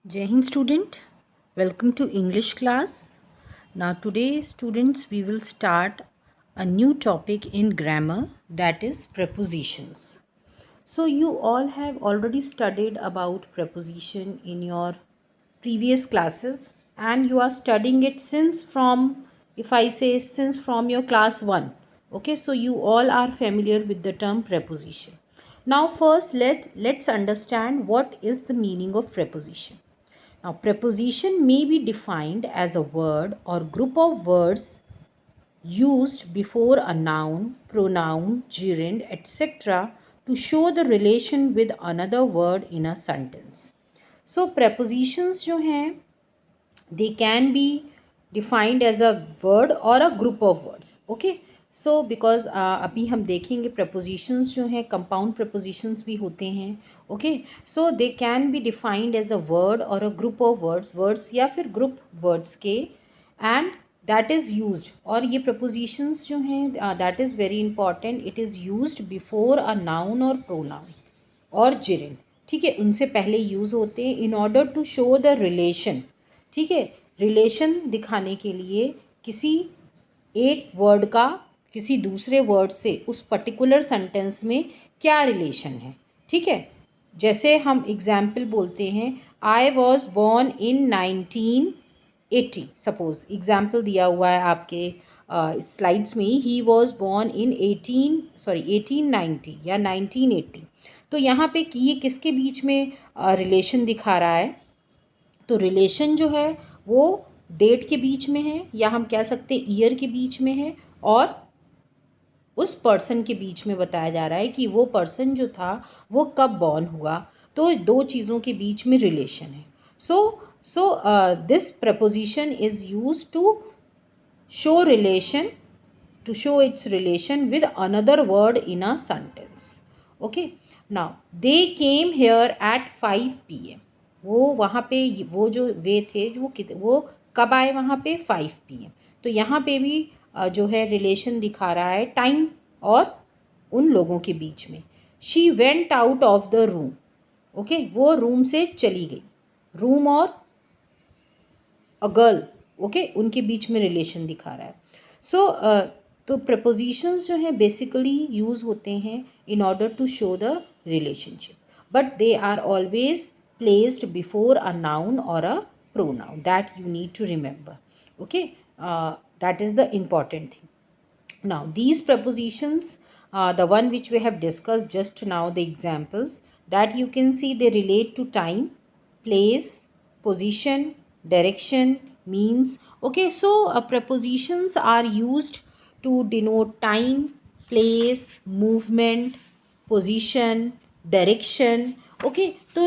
Jai Hind student, welcome to English class. Now today students we will start a new topic in grammar, that is prepositions. So you all have already studied about preposition in your previous classes and you are studying it since from, if I say since from your class 1. Okay, so you all are familiar with the term preposition. Now first let's understand what is the meaning of preposition. Now, preposition may be defined as a word or group of words used before a noun, pronoun, gerund, etc. to show the relation with another word in a sentence. So, prepositions जो हैं they can be defined as a word or a group of words. Okay, so because अभी हम देखेंगे prepositions जो हैं compound prepositions भी होते हैं. Okay, so they can be defined as a word or a group of words या फिर group words के, and that is used, और ये prepositions जो हैं that is very important, it is used before a noun or pronoun और gerund. ठीक है, उनसे पहले यूज़ होते हैं in order to show the relation. ठीक है, रिलेशन दिखाने के लिए किसी एक वर्ड का किसी दूसरे वर्ड से उस पर्टिकुलर सेंटेंस में क्या रिलेशन है. ठीक है, जैसे हम एग्जाम्पल बोलते हैं I was born in 1980, suppose example दिया हुआ है आपके स्लाइड्स में ही वॉज बॉर्न इन 1890 या 1980. तो यहाँ पे ये किसके बीच में रिलेशन दिखा रहा है. तो रिलेशन जो है वो डेट के बीच में है, या हम कह सकते हैं ईयर के बीच में है, और उस पर्सन के बीच में बताया जा रहा है कि वो पर्सन जो था वो कब बॉर्न हुआ. तो दो चीज़ों के बीच में रिलेशन है. So this preposition is use to show relation, to show its relation with another word in a sentence. Okay, now they came here at 5 p.m. वो वहाँ पे वो जो वे थे वो कब आए वहाँ पे 5 p.m. तो यहाँ पे भी जो है रिलेशन दिखा रहा है टाइम और उन लोगों के बीच में. She went out of the room. Okay, वो रूम से चली गई. रूम और अ गर्ल, ओके, उनके बीच में रिलेशन दिखा रहा है. सो तो प्रपोजिशंस जो हैं बेसिकली यूज़ होते हैं in order to show the relationship, but they are always placed before a noun और a pronoun. That you need to remember. Okay, that is the important thing. Now, these prepositions, the one which we have discussed just now, the examples that you can see, they relate to time, place, position, direction, means. Okay, so prepositions are used to denote time, place, movement, position, direction. Okay, तो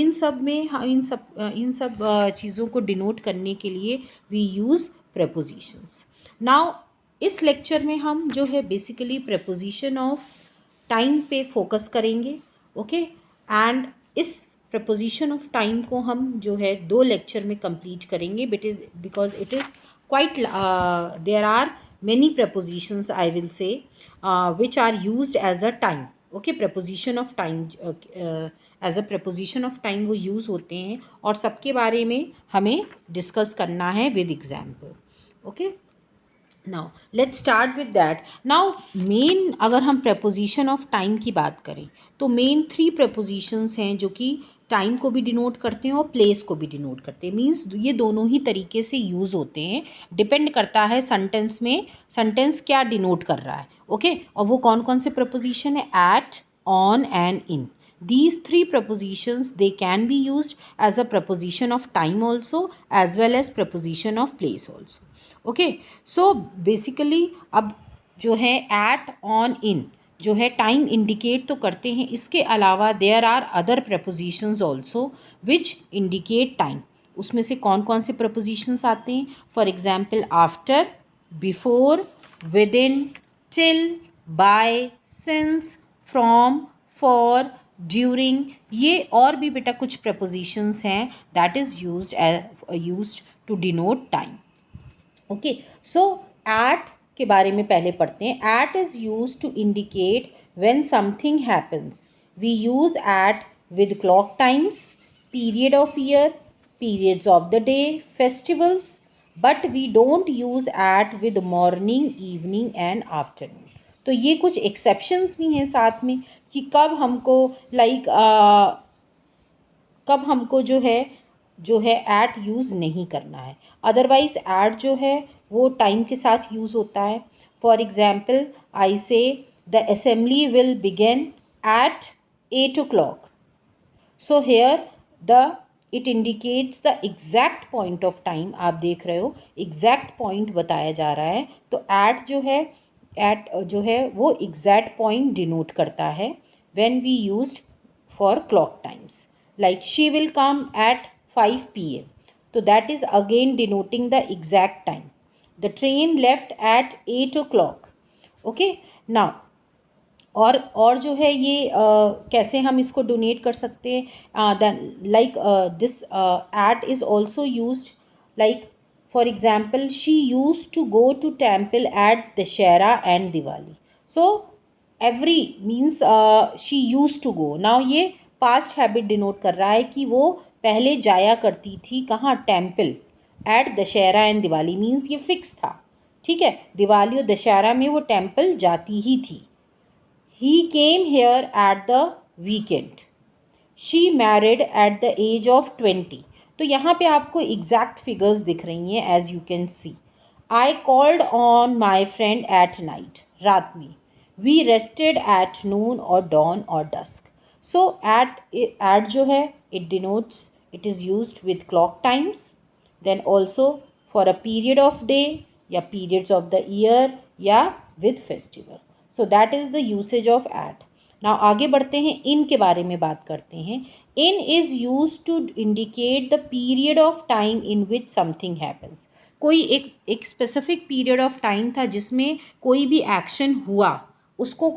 इन सब में इन सब चीज़ों को denote करने के लिए we use prepositions. Now इस लेक्चर में हम जो है बेसिकली प्रपोजिशन ऑफ टाइम पे फोकस करेंगे. ओके, एंड इस प्रपोजिशन ऑफ टाइम को हम जो है 2 लेक्चर में कंप्लीट करेंगे. Because it is quite there are many prepositions I will say which are used as a time. Okay, preposition of time as a preposition of time वो use होते हैं और सबके बारे में हमें डिस्कस करना है with example. Okay, now let's start with that. Now main अगर हम प्रपोजिशन ऑफ टाइम की बात करें तो मेन 3 प्रपोजिशंस हैं जो कि टाइम को भी डिनोट करते हैं और प्लेस को भी डिनोट करते हैं. मीन्स ये दोनों ही तरीके से यूज़ होते हैं. डिपेंड करता है सेंटेंस में सेंटेंस क्या डिनोट कर रहा है. ओके, और वो कौन कौन से प्रपोजिशन है. At, on and in. These 3 prepositions they can be used as a preposition of time also as well as preposition of place also. Okay, so basically अब जो है एट, ऑन, इन जो है टाइम इंडिकेट तो करते हैं. इसके अलावा there are other prepositions also which indicate time. उसमें से कौन कौन से प्रपोजिशंस आते हैं. For example after, before, within, till, by, since, from, for, during. ये और भी बेटा कुछ प्रपोजिशंस हैं that is used to denote time. Okay, so at के बारे में पहले पढ़ते हैं. At is use to indicate when something happens. We use at with clock times, period of year, periods of the day, festivals, but we don't use at with morning, evening and afternoon. तो ये कुछ exceptions भी हैं साथ में कि कब हमको कब हमको जो है एट यूज़ नहीं करना है। अदरवाइज़ एट जो है वो टाइम के साथ यूज़ होता है। फॉर एग्ज़ाम्पल आई से the assembly will begin eight 8 o'clock। So here the it indicates the exact point of time. आप देख रहे हो एग्जैक्ट पॉइंट बताया जा रहा है। तो एट जो है वो एग्जैक्ट पॉइंट डिनोट करता है when we used for clock times. Like she will come at 5 p.m. So that is again denoting the exact time. The train left at 8 o'clock. Okay. Now और जो है ये कैसे हम इसको डोनेट कर सकते हैं। Like this at is also used like for example she use to go to temple at Dussehra and Diwali. So every means she use to go. Now ये पास्ट हैबिट डिनोट कर रहा है कि वो पहले जाया करती थी कहाँ, temple at Dussehra and Diwali. Means ये फिक्स था, ठीक है, दिवाली और दशहरा में वो टेम्पल जाती ही थी। He came here at the weekend. She married at the age of 20. तो यहाँ पे आपको एग्जैक्ट फिगर्स दिख रही हैं as you can see. I called on my friend at night, रात में। वी रेस्टेड एट नून और डॉन और डस्क। सो एट जो है it denotes, it is used with clock times, then also for a period of day या periods of the year या with festival. So that is the usage of at. Now आगे बढ़ते हैं, इन के बारे में बात करते हैं। In is use to indicate the period of time in which something happens. कोई एक स्पेसिफिक पीरियड ऑफ टाइम था जिसमें कोई भी एक्शन हुआ, उसको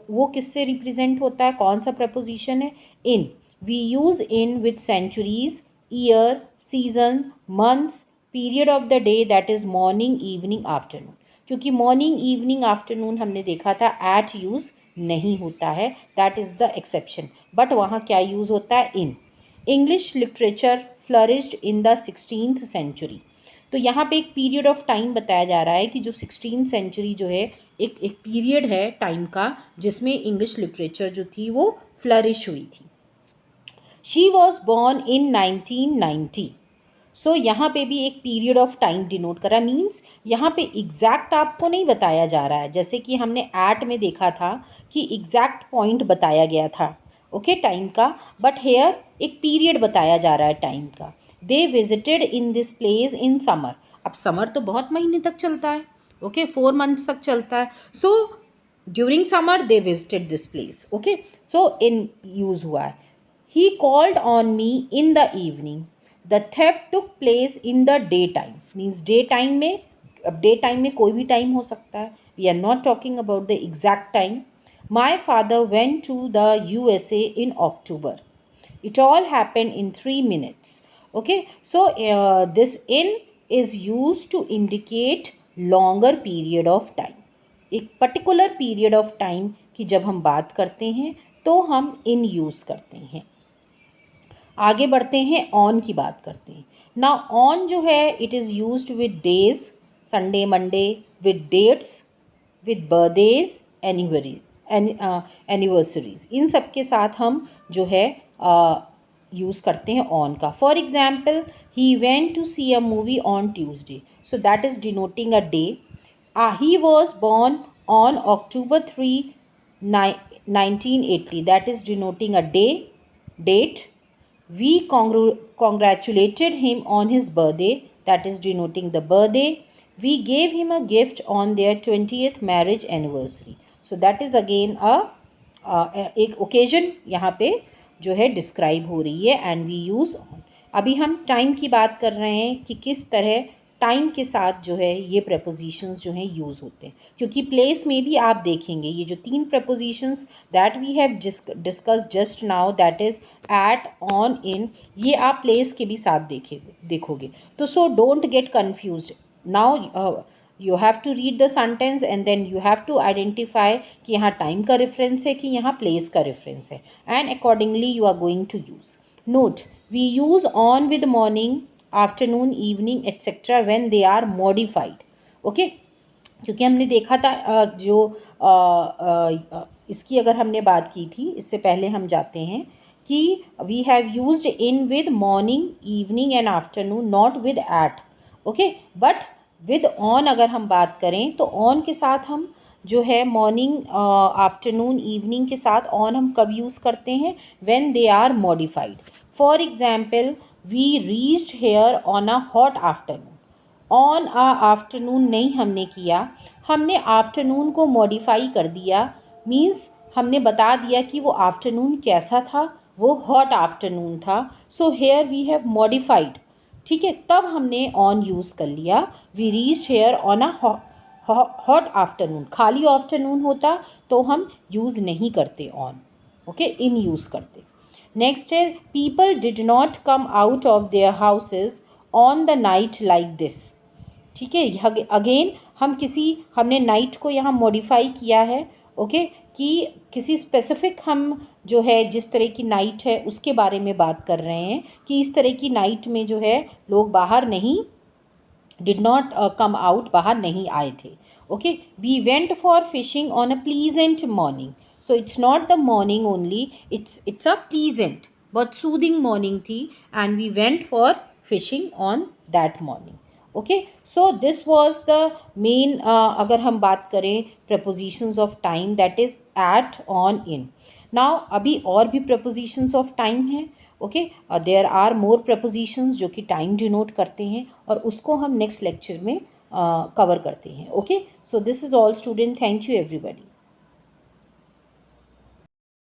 वो किससे रिप्रेजेंट होता है, कौन सा प्रपोजिशन है, in. We use in with centuries, year, season, months, period of the day that is morning, evening, afternoon. क्योंकि मॉर्निंग, इवनिंग, आफ्टरनून हमने देखा था एट यूज़ नहीं होता है, that is the exception. But वहाँ क्या यूज़ होता है, in. English literature flourished in the 16th century. तो यहाँ पे एक पीरियड ऑफ टाइम बताया जा रहा है कि जो 16th सेंचुरी जो है एक पीरियड है टाइम का जिसमें इंग्लिश लिटरेचर जो थी वो फ्लरिश हुई थी। She was born in 1990। सो यहाँ पे भी एक पीरियड ऑफ टाइम डिनोट करा। मीन्स यहाँ पे एग्जैक्ट आपको नहीं बताया जा रहा है, जैसे कि हमने एट में देखा था कि एग्जैक्ट पॉइंट बताया गया था, ओके, टाइम का। बट हेयर एक पीरियड बताया जा रहा है टाइम का। They visited in this place in summer. अब समर तो बहुत महीने तक चलता है, ओके, 4 months तक चलता है। So during summer they visited this place, okay. So in use हुआ है। He called on me in the evening. The theft took place in the day time. Means day time में, अब day time में कोई भी time हो सकता है, we are not talking about the exact time. My father went to the USA in October. It all happened in 3 minutes. Okay, so this in is used to indicate longer period of time. एक particular period of time की जब हम बात करते हैं तो हम इन use करते हैं। आगे बढ़ते हैं, ऑन की बात करते हैं। ना ऑन जो है it is used with days, Sunday, Monday, with dates, with birthdays, anniversaries, इन सब के साथ हम जो है यूज़ करते हैं ऑन का। For example he went to see a movie on Tuesday. So that is denoting a day. He was born on October 3, 1980. That is denoting a date. We congratulated him on his birthday. That is denoting the birthday. We gave him a gift on their 20th marriage anniversary. So that is again एक occasion यहाँ पे जो है describe हो रही है and we use on. अभी हम टाइम की बात कर रहे हैं कि किस तरह टाइम के साथ जो है ये प्रपोजिशंस जो हैं यूज़ होते हैं, क्योंकि प्लेस में भी आप देखेंगे ये जो 3 prepositions that we have discuss just now, that is at, on, in, ये आप प्लेस के भी साथ देखोगे। तो so don't get confused. Now you have to read the sentence and then you have to identify कि यहाँ टाइम का रेफरेंस है कि यहाँ प्लेस का रेफरेंस है, and accordingly you are going to use. Note, We use on with morning, afternoon, evening etc. when they are modified. Okay क्योंकि हमने देखा था इसकी अगर हमने बात की थी, इससे पहले हम जाते हैं कि we have used in with morning, evening and afternoon, not with at. Okay, but with on अगर हम बात करें तो ऑन के साथ हम जो है मॉर्निंग, आफ्टरनून, इवनिंग के साथ ऑन हम कब यूज़ करते हैं? When they are modified. For example, we reached here on a hot afternoon. On a afternoon नहीं हमने किया, हमने आफ्टरनून को मॉडिफाई कर दिया. मीन्स हमने बता दिया कि वो आफ्टरनून कैसा था, वो हॉट आफ्टरनून था. So here we have modified. ठीक है, तब हमने ऑन यूज़ कर लिया. We reached here on a hot afternoon. खाली आफ्टरनून होता तो हम यूज़ नहीं करते ऑन. ओके, इन यूज़ करते. नेक्स्ट है, people did not come out of their houses on the night like this. ठीक है, अगेन हमने नाइट को यहाँ मॉडिफाई किया है. ओके, कि किसी स्पेसिफिक हम जो है जिस तरह की नाइट है उसके बारे में बात कर रहे हैं कि इस तरह की नाइट में जो है लोग बाहर नहीं, डिड नॉट कम आउट, बाहर नहीं आए थे. Okay, we went for fishing on a pleasant morning. So it's not the morning only, it's a pleasant but soothing morning थी, and we went for fishing on that morning. Okay, so this was the main, अगर हम बात करें prepositions of time, that is at, on, in. Now अभी और भी prepositions of time हैं. Okay, there are more prepositions जो कि टाइम डिनोट करते हैं, और उसको हम नेक्स्ट लेक्चर में कवर करते हैं. Okay, so this is all student. Thank you everybody.